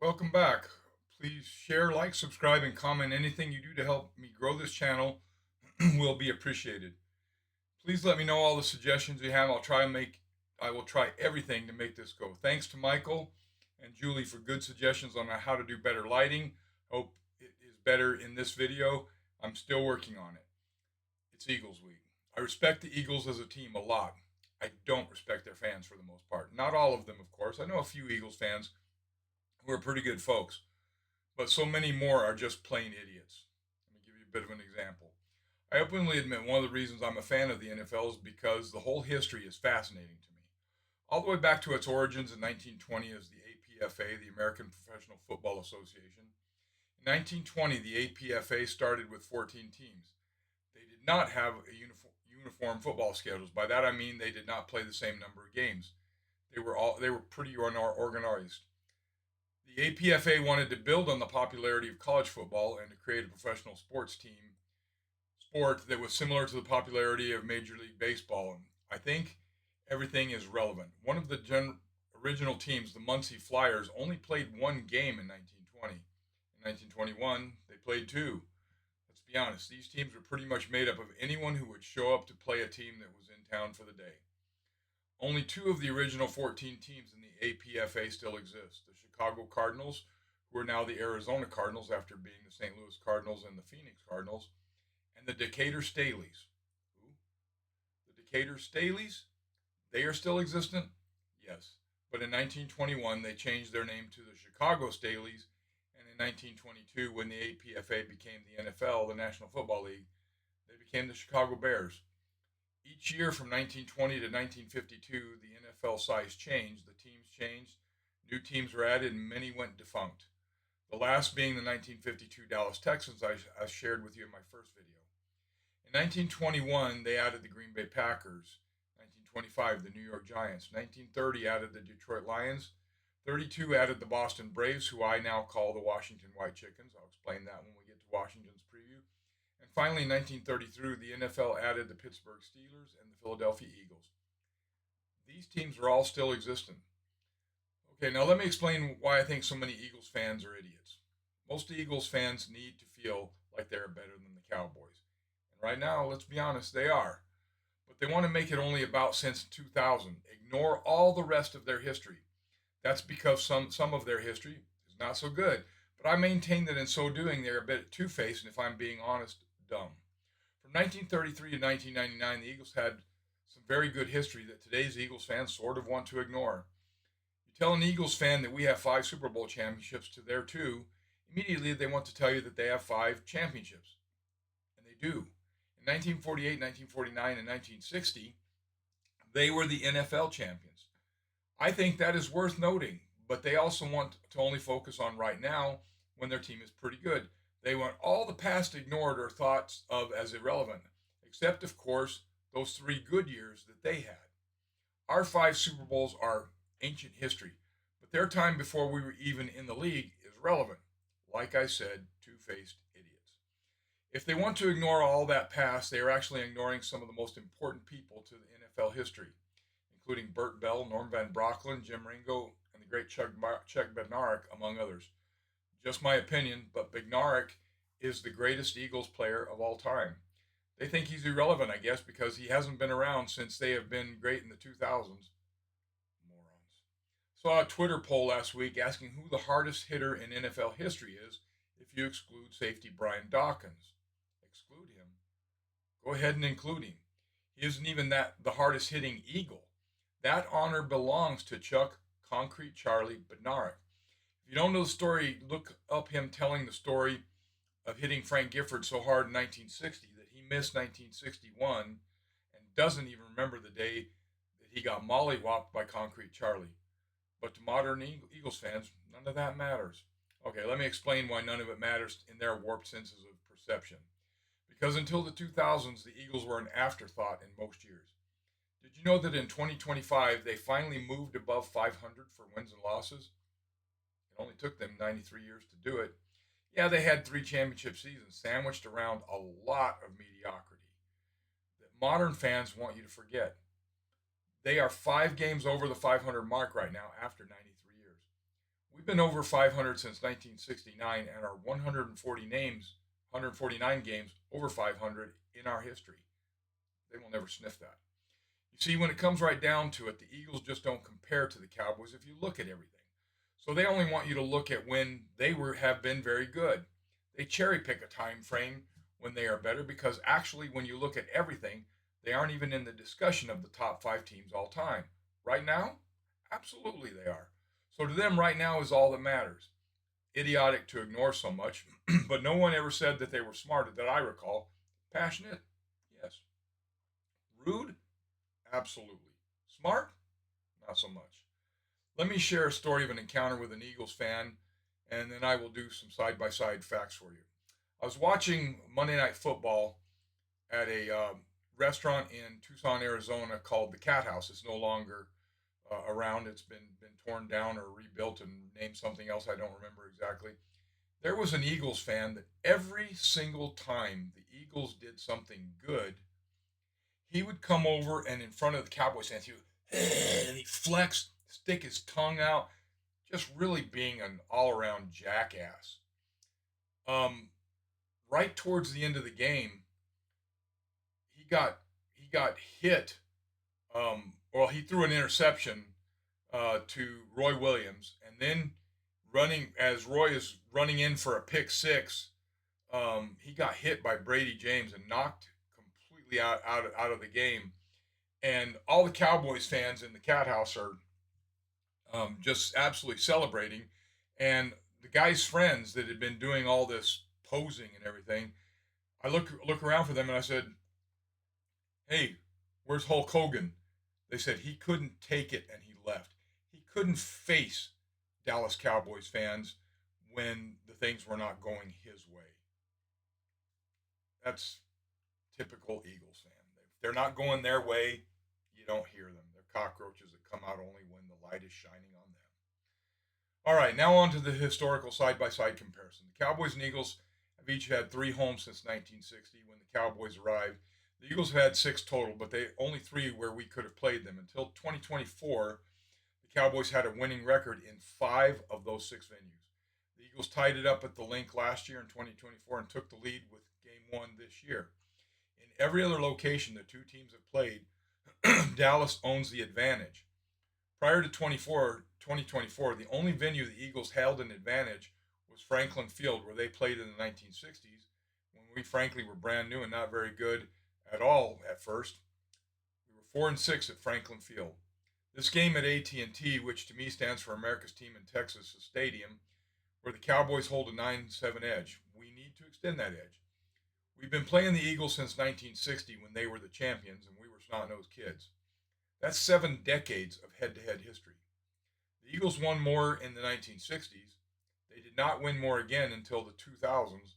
Welcome back. Please share, like, subscribe, and comment. Anything you do to help me grow this channel will be appreciated. Please let me know all the suggestions you have. I will try everything to make this go. Thanks to Michael and Julie for good suggestions on how to do better lighting. Hope it is better in this video. I'm still working on it. It's Eagles week. I respect the Eagles as a team a lot. I don't respect their fans for the most part. Not all of them, of course. I know a few Eagles fans who are pretty good folks, but so many more are just plain idiots. Let me give you a bit of an example. I openly admit one of the reasons I'm a fan of the NFL is because the whole history is fascinating to me. All the way back to its origins in 1920 as the APFA, the American Professional Football Association. In 1920, the APFA started with 14 teams. They did not have a uniform football schedules. By that I mean they did not play the same number of games. They were pretty organized. The APFA wanted to build on the popularity of college football and to create a professional sport that was similar to the popularity of Major League Baseball. And I think everything is relevant. One of the original teams, the Muncie Flyers, only played one game in 1920. In 1921, they played two. Let's be honest, these teams were pretty much made up of anyone who would show up to play a team that was in town for the day. Only two of the original 14 teams in the APFA still exist: the Chicago Cardinals, who are now the Arizona Cardinals after being the St. Louis Cardinals and the Phoenix Cardinals, and the Decatur Staleys. Who? The Decatur Staleys? They are still existent? Yes. But in 1921, they changed their name to the Chicago Staleys, and in 1922, when the APFA became the NFL, the National Football League, they became the Chicago Bears. Each year from 1920 to 1952, the NFL size changed, the teams changed, new teams were added, and many went defunct. The last being the 1952 Dallas Texans, I shared with you in my first video. In 1921, they added the Green Bay Packers. 1925, the New York Giants. 1930 added the Detroit Lions. 32 added the Boston Braves, who I now call the Washington White Chickens. I'll explain that when we get to Washington's preview. And finally, in 1933, the NFL added the Pittsburgh Steelers and the Philadelphia Eagles. These teams are all still existent. Okay, now let me explain why I think so many Eagles fans are idiots. Most Eagles fans need to feel like they're better than the Cowboys. And right now, let's be honest, they are. But they want to make it only about since 2000. Ignore all the rest of their history. That's because some of their history is not so good. But I maintain that in so doing, they're a bit two-faced, and if I'm being honest, dumb. From 1933 to 1999, the Eagles had some very good history that today's Eagles fans sort of want to ignore. You tell an Eagles fan that we have 5 Super Bowl championships to their two, immediately they want to tell you that they have 5 championships. And they do. In 1948, 1949, and 1960, they were the NFL champions. I think that is worth noting, but they also want to only focus on right now when their team is pretty good. They want all the past ignored or thought of as irrelevant, except, of course, those 3 good years that they had. Our 5 Super Bowls are ancient history, but their time before we were even in the league is relevant. Like I said, two-faced idiots. If they want to ignore all that past, they are actually ignoring some of the most important people to the NFL history, including Burt Bell, Norm Van Brocklin, Jim Ringo, and the great Chuck Bednarik, among others. Just my opinion, but Bednarik is the greatest Eagles player of all time. They think he's irrelevant, I guess, because he hasn't been around since they have been great in the 2000s. Morons. Saw a Twitter poll last week asking who the hardest hitter in NFL history is if you exclude safety Brian Dawkins. Exclude him. Go ahead and include him. He isn't even the hardest hitting Eagle. That honor belongs to Chuck Concrete Charlie Bednarik. If you don't know the story, look up him telling the story of hitting Frank Gifford so hard in 1960 that he missed 1961 and doesn't even remember the day that he got mollywopped by Concrete Charlie. But to modern Eagles fans, none of that matters. Okay, let me explain why none of it matters in their warped senses of perception. Because until the 2000s, the Eagles were an afterthought in most years. Did you know that in 2025 they finally moved above 500 for wins and losses? It only took them 93 years to do it. Yeah, they had 3 championship seasons sandwiched around a lot of mediocrity that modern fans want you to forget. They are 5 games over the 500 mark right now after 93 years. We've been over 500 since 1969 and are 149 games over 500 in our history. They will never sniff that. You see, when it comes right down to it, the Eagles just don't compare to the Cowboys if you look at everything. So they only want you to look at when they have been very good. They cherry pick a time frame when they are better because actually, when you look at everything, they aren't even in the discussion of the top 5 teams all time. Right now, absolutely they are. So to them, right now is all that matters. Idiotic to ignore so much, but no one ever said that they were smart that I recall. Passionate? Yes. Rude? Absolutely. Smart? Not so much. Let me share a story of an encounter with an Eagles fan, and then I will do some side by side facts for you. I was watching Monday Night Football at a restaurant in Tucson, Arizona called the Cat House. It's no longer around. It's been torn down or rebuilt and named something else. I don't remember exactly. There was an Eagles fan that every single time the Eagles did something good, he would come over and in front of the Cowboys fans, he would and he'd flex, stick his tongue out, just really being an all-around jackass. Um, right towards the end of the game, he got hit. Well, he threw an interception to Roy Williams, and then running as Roy is running in for a pick six, he got hit by Brady James and knocked completely out of the game. And all the Cowboys fans in the Cat House are just absolutely celebrating. And the guy's friends that had been doing all this posing and everything, I look around for them and I said, "Hey, where's Hulk Hogan?" They said he couldn't take it and he left. He couldn't face Dallas Cowboys fans when the things were not going his way. That's typical Eagles fan. If they're not going their way, you don't hear them. They're cockroaches that come out only when the light is shining on them. All right, now on to the historical side by side comparison. The Cowboys and Eagles have each had 3 homes since 1960 when the Cowboys arrived. The Eagles have had 6 total, but they only 3 where we could have played them. Until 2024, the Cowboys had a winning record in 5 of those 6 venues. The Eagles tied it up at the Link last year in 2024 and took the lead with game 1 this year. In every other location the 2 teams have played, Dallas owns the advantage. Prior to 2024, the only venue the Eagles held an advantage was Franklin Field, where they played in the 1960s, when we frankly were brand new and not very good at all at first. We were 4-6 at Franklin Field. This game at AT&T, which to me stands for America's Team in Texas Stadium, where the Cowboys hold a 9-7 edge. We need to extend that edge. We've been playing the Eagles since 1960 when they were the champions and we were snot-nosed kids. That's 7 decades of head-to-head history. The Eagles won more in the 1960s. They did not win more again until the 2000s.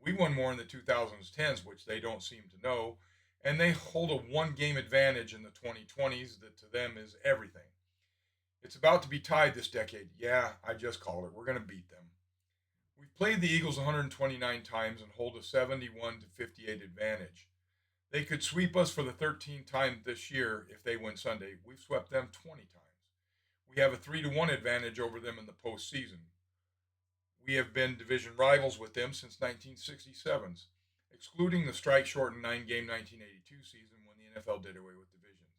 We won more in the 2010s, which they don't seem to know, and they hold a 1-game advantage in the 2020s that to them is everything. It's about to be tied this decade. Yeah, I just called it. We're going to beat them. We've played the Eagles 129 times and hold a 71-58 advantage. They could sweep us for the 13th time this year if they win Sunday. We've swept them 20 times. We have a 3-1 advantage over them in the postseason. We have been division rivals with them since 1967, excluding the strike-shortened 9-game 1982 season when the NFL did away with divisions.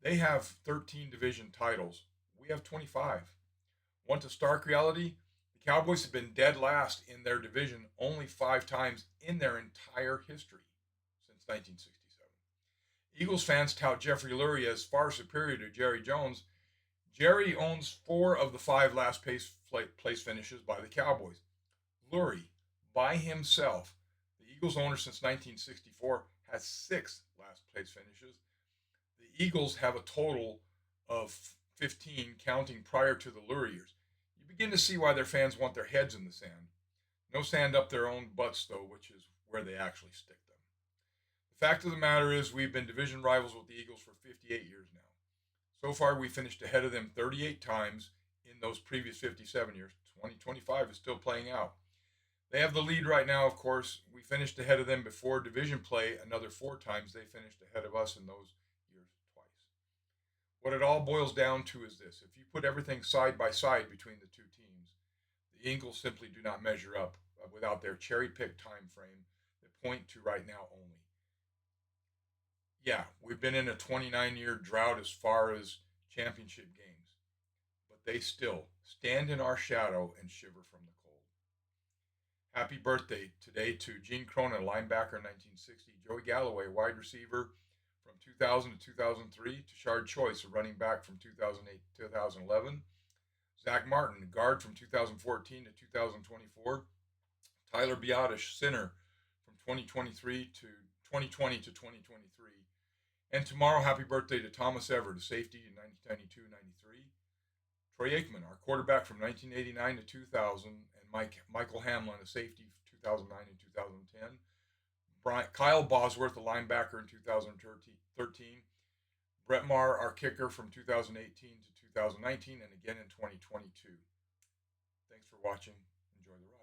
They have 13 division titles. We have 25. Want a stark reality? The Cowboys have been dead last in their division only 5 times in their entire history. 1967. Eagles fans tout Jeffrey Lurie as far superior to Jerry Jones. Jerry owns 4 of the 5 last place finishes by the Cowboys. Lurie, by himself, the Eagles owner since 1964, has 6 last place finishes. The Eagles have a total of 15, counting prior to the Lurie years. You begin to see why their fans want their heads in the sand. No sand up their own butts, though, which is where they actually stick them. The fact of the matter is we've been division rivals with the Eagles for 58 years now. So far, we finished ahead of them 38 times in those previous 57 years. 2025 is still playing out. They have the lead right now, of course. We finished ahead of them before division play another 4 times. They finished ahead of us in those years twice. What it all boils down to is this: if you put everything side by side between the two teams, the Eagles simply do not measure up without their cherry picked time frame that point to right now only. Yeah, we've been in a 29-year drought as far as championship games, but they still stand in our shadow and shiver from the cold. Happy birthday today to Gene Cronin, linebacker in 1960, Joey Galloway, wide receiver from 2000 to 2003, Tashard Choice, a running back from 2008 to 2011, Zach Martin, guard from 2014 to 2024, Tyler Biotish, center from 2023 to 2020 to 2023. And tomorrow, happy birthday to Thomas Everett, a safety in 1992 93. Troy Aikman, our quarterback from 1989 to 2000, and Michael Hamlin, a safety 2009 and 2010. Kyle Bosworth, a linebacker in 2013. Brett Maher, our kicker from 2018 to 2019, and again in 2022. Thanks for watching. Enjoy the ride.